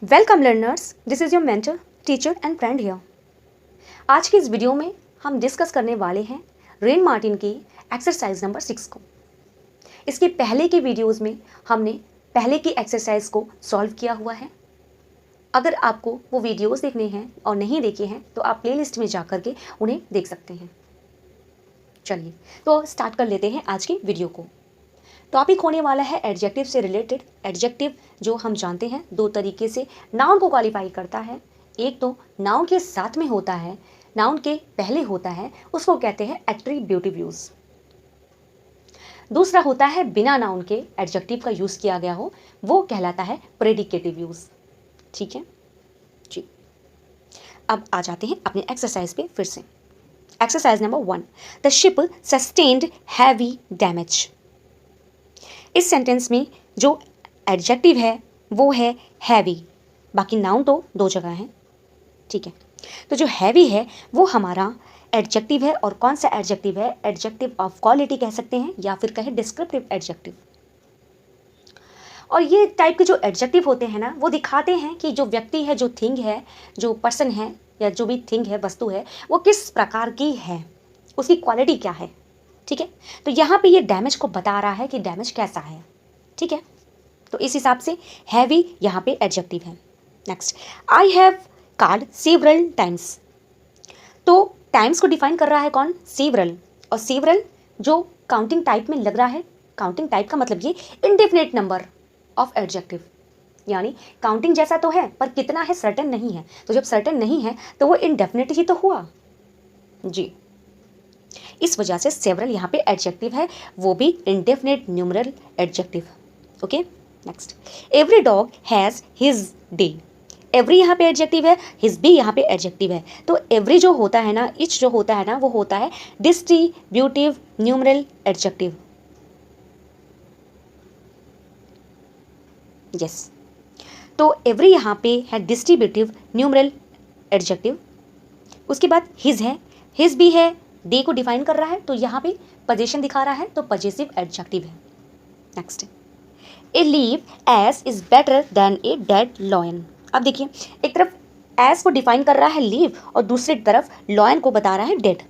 Welcome learners, this is your mentor, teacher and friend here. आज की इस video में हम डिस्कस करने वाले हैं रेन मार्टिन की एक्सरसाइज नंबर 6 को। इसके पहले की वीडियोस में हमने पहले की एक्सरसाइज को सॉल्व किया हुआ है। अगर आपको वो वीडियोस देखने हैं और नहीं देखे हैं तो आप प्लेलिस्ट में जा कर के उन्हें देख सकते हैं। चलिए तो स्टार्ट कर लेते हैं आज की वीडियो को। टॉपिक होने वाला है एडजेक्टिव से रिलेटेड। एडजेक्टिव जो हम जानते हैं दो तरीके से नाउन को क्वालिफाई करता है। एक तो नाउन के साथ में होता है, नाउन के पहले होता है, उसको कहते हैं एट्रीब्यूटिव यूज। दूसरा होता है बिना नाउन के एडजेक्टिव का यूज किया गया हो, वो कहलाता है प्रेडिकेटिव यूज। ठीक है जी। अब आ जाते हैं अपने एक्सरसाइज पे फिर से। Exercise number 1, the ship sustained heavy damage. इस सेंटेंस में जो एडजेक्टिव है वो है हैवी, बाकी नाउन तो दो जगह है। ठीक है, तो जो हैवी है वो हमारा एडजेक्टिव है। और कौन सा एडजेक्टिव है? एडजेक्टिव ऑफ क्वालिटी कह सकते हैं या फिर कहें डिस्क्रिप्टिव एडजेक्टिव। और ये टाइप के जो एडजेक्टिव होते हैं ना, वो दिखाते हैं कि जो व्यक्ति है, जो थिंग है, जो पर्सन है या जो भी थिंग है, वस्तु है, वो किस प्रकार की है, उसकी क्वालिटी क्या है। ठीक है, तो यहाँ पे ये डैमेज को बता रहा है कि डैमेज कैसा है। ठीक है, तो इस हिसाब से हैवी यहाँ पे एडजेक्टिव है। Next, I have card several times. तो टाइम्स को डिफाइन कर रहा है कौन? सेवरल। और सेवरल जो काउंटिंग टाइप में लग रहा है, काउंटिंग टाइप का मतलब ये इंडेफिनिट नंबर ऑफ एडजेक्टिव, यानी काउंटिंग जैसा तो है पर कितना है सर्टेन नहीं है। तो जब सर्टेन नहीं है तो वो इनडेफिनिट ही तो हुआ जी। इस वजह से सेवरल यहाँ पे एडजेक्टिव है, वो भी indefinite numeral adjective. Okay, next, every dog has his day. Every यहाँ पे एडजेक्टिव है, हिज भी यहाँ पे एडजेक्टिव है। तो एवरी जो होता है ना, इच जो होता है ना, वो होता है डिस्ट्रीब्यूटिव न्यूमरल एडजेक्टिव। यस, तो एवरी यहाँ पे है डिस्ट्रीब्यूटिव न्यूमरल एडजेक्टिव। उसके बाद हिज है, हिज भी है, डे को डिफाइन कर रहा है तो यहाँ पे पोजीशन दिखा रहा है तो पजेसिव एडजेक्टिव है। Next, a live ass is better than a dead lion. अब देखिए, एक तरफ एज को डिफाइन कर रहा है लीव और दूसरी तरफ लॉयन को बता रहा है डेड।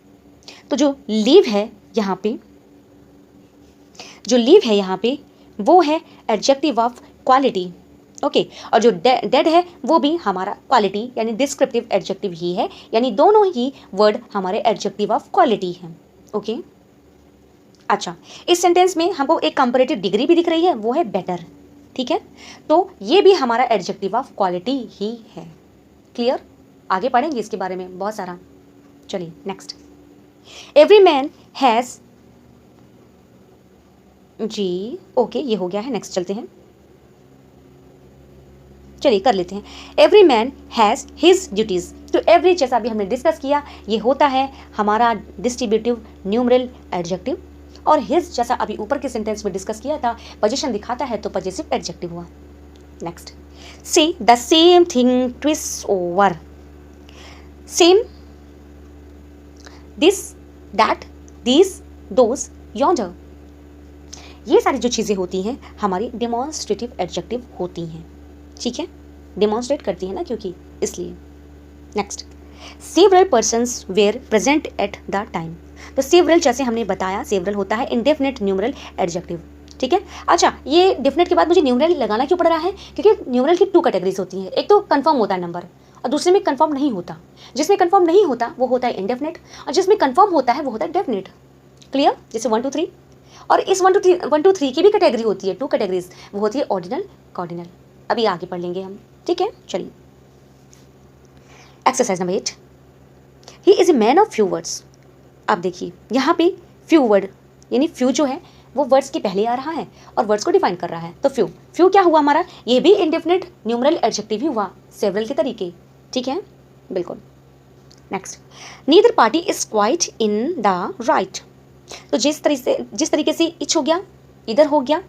तो जो लीव है यहाँ पे, जो लीव है यहाँ पे वो है एडजेक्टिव ऑफ क्वालिटी। ओके, और जो डेड है वो भी हमारा क्वालिटी यानी डिस्क्रिप्टिव एडजेक्टिव ही है, यानी दोनों ही वर्ड हमारे एडजेक्टिव ऑफ क्वालिटी हैं। ओके, अच्छा, इस सेंटेंस में हमको एक कंपैरेटिव डिग्री भी दिख रही है, वो है बेटर। ठीक है, तो ये भी हमारा एडजेक्टिव ऑफ क्वालिटी ही है। क्लियर? आगे पढ़ेंगे इसके बारे में बहुत सारा। चलिए नेक्स्ट, एवरी मैन हैज़, जी ओके, ये हो गया है। नेक्स्ट चलते हैं, चलिए कर लेते हैं। Every man has his duties. तो एवरी जैसा भी हमने डिस्कस किया ये होता है हमारा डिस्ट्रीब्यूटिव न्यूमरल एडजेक्टिव, और हिज जैसा अभी ऊपर के सेंटेंस में डिस्कस किया था पोजीशन दिखाता है तो पजेसिव एडजेक्टिव हुआ। Next, see the same thing twist over. Same, this, that, this, those, yonder, ये सारी जो चीज़ें होती हैं हमारी डेमोन्स्ट्रेटिव एडजेक्टिव होती हैं। ठीक है, डेमोन्स्ट्रेट करती है ना, क्योंकि इसलिए। Next, several persons were present at the time. तो सेवरल जैसे हमने बताया, सेवरल होता है इंडेफिनिट न्यूमरल एडजेक्टिव। ठीक है, अच्छा, ये डेफिनेट के बाद मुझे न्यूमरल लगाना क्यों पड़ रहा है? क्योंकि न्यूमरल की टू कैटेगरीज होती हैं, एक तो कंफर्म होता है नंबर और दूसरे में कंफर्म नहीं होता। जिसमें कंफर्म नहीं होता वो होता है इंडेफिनिट, और जिसमें कंफर्म होता है वो होता है डेफिनिट। क्लियर? जैसे 1 2 3। और इस 1 2 3 की भी कैटेगरी होती है, टू कैटेगरीज, वो होती है ऑर्डिनल, कॉर्डिनल। अभी आगे पढ़ लेंगे हम। ठीक है, चलिए exercise number 8, he is a man of few words. अब देखिए यहाँ पे फ्यू वर्ड, यानी फ्यू जो है वो वर्ड्स के पहले आ रहा है और वर्ड्स को डिफाइन कर रहा है। तो फ्यू, फ्यू क्या हुआ हमारा? ये भी इंडेफिनिट न्यूमरल एडजेक्टिव ही हुआ, सेवरल के तरीके। ठीक है, बिल्कुल। Next, neither party is quite in the right. तो जिस तरीके से इच हो गया, इधर हो गया,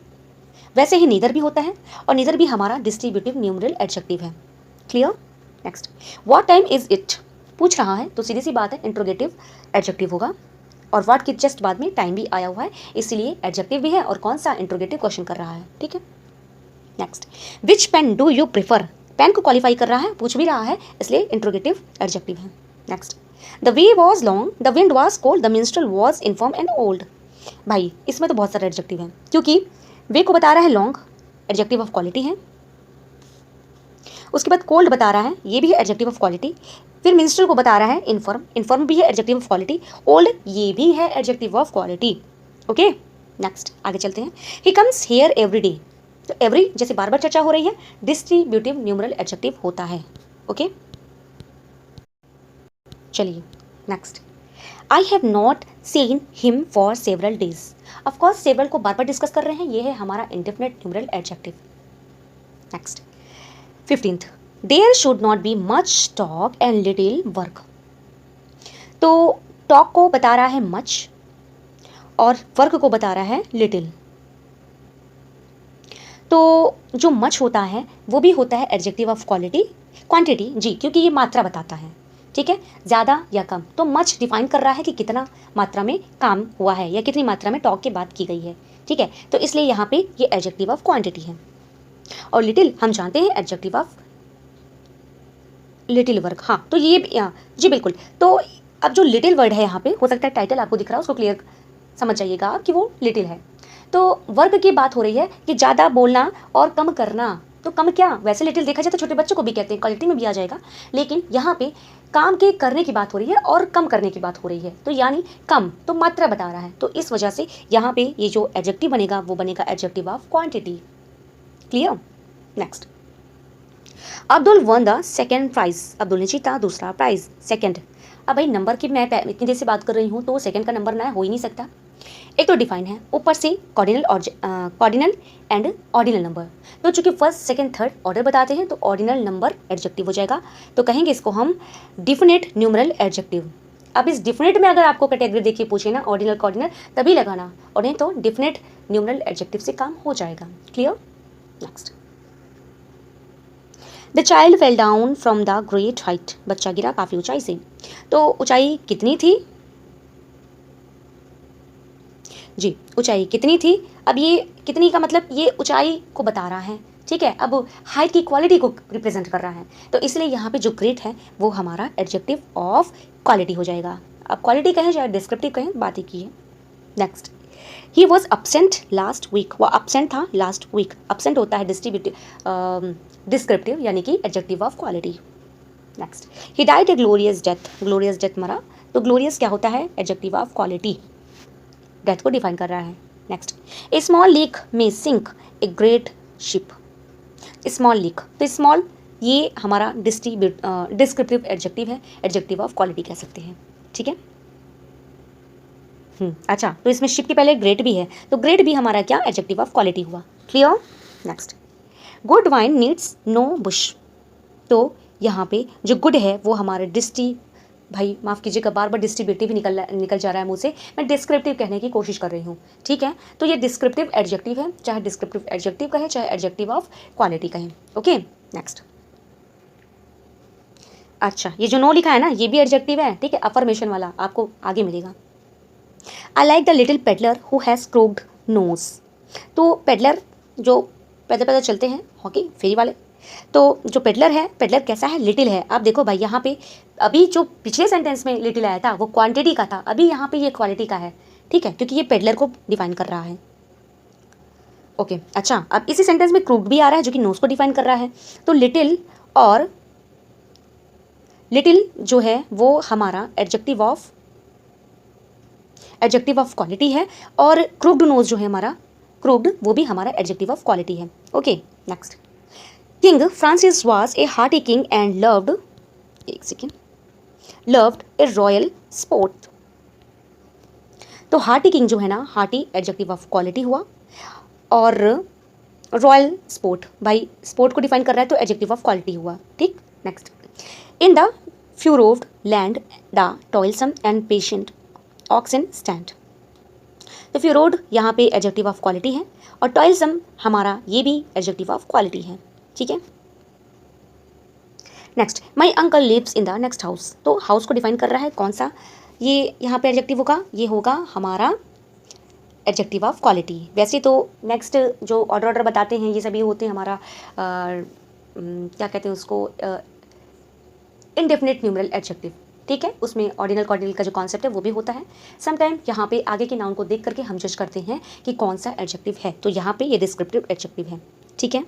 वैसे ही नीदर भी होता है, और नीदर भी हमारा डिस्ट्रीब्यूटिव न्यूमरल एडजेक्टिव है। Clear? Next, what time is it पूछ रहा है तो सीधी सी बात है इंट्रोगेटिव एडजेक्टिव होगा, और व्हाट के जस्ट बाद में टाइम भी आया हुआ है, इसलिए एडजेक्टिव भी है और कौन सा इंट्रोगेटिव क्वेश्चन कर रहा है। ठीक है, next, which pen do you prefer. Pen को क्वालिफाई कर रहा है, पूछ भी रहा है, इसलिए इंट्रोगेटिव एडजेक्टिव है। Next, the way was long, the wind was cold, the minstrel was infirm and old. भाई इसमें तो बहुत सारे एडजेक्टिव हैं, क्योंकि वे को बता रहा है लॉन्ग, एडजेक्टिव ऑफ क्वालिटी है। उसके बाद कोल्ड बता रहा है, ये भी है एडजेक्टिव ऑफ क्वालिटी। फिर मिनिस्ट्रल को बता रहा है इन्फॉर्म, इन्फॉर्म भी है एडजेक्टिव ऑफ क्वालिटी। ओल्ड ये भी है adjective of quality. Okay, next आगे चलते हैं। He comes here every day, तो एवरी जैसे बार बार चर्चा हो रही है, डिस्ट्रीब्यूटिव न्यूमरल एडजेक्टिव होता है। ओके, चलिए next, I have not seen him for several days. Of course several को बार बार डिस्कस कर रहे हैं, ये है हमारा indefinite numeral adjective. Next 15th, there should not be much talk and little work. तो टॉक को बता रहा है मच और वर्क को बता रहा है लिटिल। तो जो मच होता है वो भी होता है एडजेक्टिव ऑफ क्वालिटी, क्वांटिटी जी, क्योंकि ये मात्रा बताता है, ठीक है, ज़्यादा या कम। तो मच डिफाइन कर रहा है कि कितना मात्रा में काम हुआ है या कितनी मात्रा में टॉक की बात की गई है, ठीक है। तो इसलिए यहाँ पे ये एडजेक्टिव ऑफ क्वांटिटी है। और लिटिल हम जानते हैं एडजेक्टिव ऑफ लिटिल वर्क। हाँ, तो ये जी बिल्कुल। तो अब जो लिटिल वर्ड है यहाँ पे, हो सकता है टाइटल आपको दिख रहा है, उसको क्लियर समझ जाइएगा आप कि वो लिटिल है। तो वर्क की बात हो रही है कि ज़्यादा बोलना और कम करना। तो कम क्या, वैसे लिटिल देखा जाए तो छोटे बच्चों को भी कहते हैं, क्वालिटी में भी आ जाएगा, लेकिन यहाँ पे काम के करने की बात हो रही है और कम करने की बात हो रही है। तो यानी कम, तो मात्रा बता रहा है, तो इस वजह से यहाँ पे ये जो एडजेक्टिव बनेगा वो बनेगा adjective of quantity. Clear. Next, Abdul won the second prize. Abdul ने जीता दूसरा प्राइज, सेकेंड। अब भाई नंबर की मैं इतनी देर से बात कर रही हूँ, तो सेकेंड का नंबर ना हो ही नहीं सकता। एक तो डिफाइन है, ऊपर से कॉर्डिनल और कॉर्डिनल एंड ऑर्डिनल नंबर। तो चूंकि फर्स्ट सेकंड थर्ड ऑर्डर बताते हैं, तो ऑर्डिनल नंबर एडजेक्टिव हो जाएगा। तो कहेंगे इसको हम डिफिनिट न्यूमरल एडजेक्टिव। अब इस डिफिनिट में अगर आपको कैटेगरी देखिए पूछे ना ऑर्डिनल कॉर्डिनल, तभी लगाना, और नहीं तो डिफिनिट न्यूमरल एडजेक्टिव से काम हो जाएगा। Clear. Next, the child fell down from the great height. बच्चा गिरा काफ़ी ऊंचाई से। तो ऊंचाई कितनी थी जी, ऊंचाई कितनी थी। अब ये कितनी का मतलब ये ऊंचाई को बता रहा है, ठीक है। अब हाइट की क्वालिटी को रिप्रेजेंट कर रहा है, तो इसलिए यहाँ पे जो ग्रेट है वो हमारा एडजेक्टिव ऑफ क्वालिटी हो जाएगा। अब क्वालिटी कहें चाहे डिस्क्रिप्टिव कहें, बात ही की है। Next, he was absent last week. वह अपसेंट था लास्ट वीक। अपसेंट होता है डिस्क्रिप्टिव यानी कि adjective of quality. Next, he died a glorious death. Glorious death मरा, तो ग्लोरियस क्या होता है, एडजेक्टिव ऑफ क्वालिटी, डेथ को डिफाइन कर रहा है। Next, a small leak may sink a great ship. Small leak, तो स्मॉल ये हमारा डिस्क्रिप्टिव एडजेक्टिव है, एडजेक्टिव ऑफ क्वालिटी कह सकते हैं, ठीक है। अच्छा, तो इसमें शिप के पहले ग्रेट भी है, तो ग्रेट भी हमारा क्या, एडजेक्टिव ऑफ क्वालिटी हुआ। Clear. Next, good wine needs no bush. तो यहाँ पे जो गुड है वो हमारे भाई माफ़ कीजिएगा, बार बार डिस्ट्रीब्यूटिव ही निकल जा रहा है मुँह से, मैं डिस्क्रिप्टिव कहने की कोशिश कर रही हूँ, ठीक है। तो ये डिस्क्रिप्टिव एडजेक्टिव है, चाहे डिस्क्रिप्टिव एडजेक्टिव कहें चाहे एडजेक्टिव ऑफ क्वालिटी कहें। ओके। नेक्स्ट, अच्छा ये जो नो लिखा है ना, ये भी एडजेक्टिव है, ठीक है, अफर्मेशन वाला आपको आगे मिलेगा। I like the little peddler who has crooked nose. तो पेडलर जो पैदल पैदल चलते हैं, हॉकी फेरी वाले, तो जो पेडलर है, पेडलर कैसा है, लिटिल है। आप देखो भाई यहाँ पे अभी जो पिछले सेंटेंस में लिटिल आया था वो क्वांटिटी का था, अभी यहाँ पे ये क्वालिटी का है, ठीक है, क्योंकि ये पेडलर को डिफाइन कर रहा है। ओके। अच्छा, अब इसी सेंटेंस में क्रूड भी आ रहा है जो कि नोज को डिफाइन कर रहा है। तो लिटिल और लिटिल जो है वो हमारा एडजेक्टिव ऑफ क्वालिटी है, और क्रूक्ड नोज जो है हमारा, क्रूक्ड वो भी हमारा एडजेक्टिव ऑफ क्वालिटी है। Okay. Next, King Francis was a hearty king and loved, एक second, loved a royal sport. तो हार्टी किंग जो है ना, हार्टी एडजेक्टिव ऑफ क्वालिटी हुआ, और रॉयल स्पोर्ट, भाई स्पोर्ट को डिफाइन कर रहा है तो एडजेक्टिव ऑफ क्वालिटी हुआ, ठीक। Next, in the furrowed land the toilsome and patient oxen stand. तो फ्यूरोड यहाँ पे एडजेक्टिव ऑफ क्वालिटी है, और टॉयलसम हमारा ये भी एडजेक्टिव ऑफ क्वालिटी है, ठीक है। Next, my uncle lives in the next house. तो हाउस को डिफाइन कर रहा है, कौन सा, ये यहाँ पे एडजेक्टिव होगा, ये होगा हमारा एडजेक्टिव ऑफ क्वालिटी। वैसे तो नेक्स्ट जो ऑर्डर बताते हैं ये सभी होते हैं हमारा क्या कहते हैं उसको, इनडेफिनेट न्यूमरल एडजेक्टिव, ठीक है, उसमें ऑर्डिनल कॉर्डिनल का जो कॉन्सेप्ट है वो भी होता है। समटाइम यहाँ पे आगे के नाउन को देख करके हम जज करते हैं कि कौन सा एडजेक्टिव है, तो यहाँ पे ये डिस्क्रिप्टिव एडजेक्टिव है, ठीक है।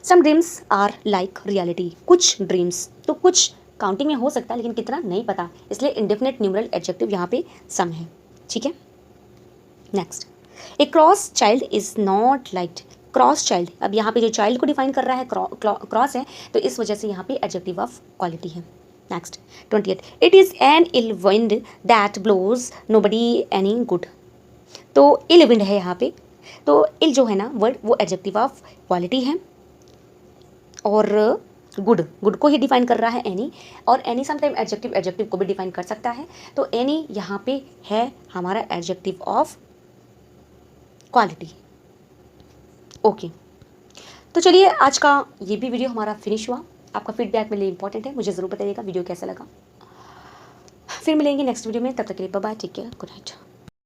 सम ड्रीम्स आर लाइक रियलिटी, कुछ ड्रीम्स, तो कुछ काउंटिंग में हो सकता है लेकिन कितना नहीं पता, इसलिए इंडेफिनेट न्यूमरल एडजेक्टिव यहाँ पे सम है, ठीक है। Next, A cross child is not liked, cross child, अब यहाँ पे जो चाइल्ड को डिफाइन कर रहा है क्रॉस है, तो इस वजह से यहाँ पे एडजेक्टिव ऑफ क्वालिटी है। Next 28, it is an ill wind that blows nobody any good, तो इल विंड है यहाँ पे, तो इल जो है ना वर्ड वो एडजेक्टिव ऑफ क्वालिटी है, और गुड को ही डिफाइन कर रहा है एनी, और एनी समटाइम एडजेक्टिव को भी डिफाइन कर सकता है, तो एनी यहाँ पे है हमारा एडजेक्टिव ऑफ क्वालिटी। ओके, तो चलिए आज का ये भी वीडियो हमारा फिनिश हुआ। आपका फीडबैक मेरे लिए इंपॉर्टेंट है, मुझे ज़रूर बताइएगा वीडियो कैसा लगा। फिर मिलेंगे नेक्स्ट वीडियो में, तब तक के लिए bye bye, take care, good night.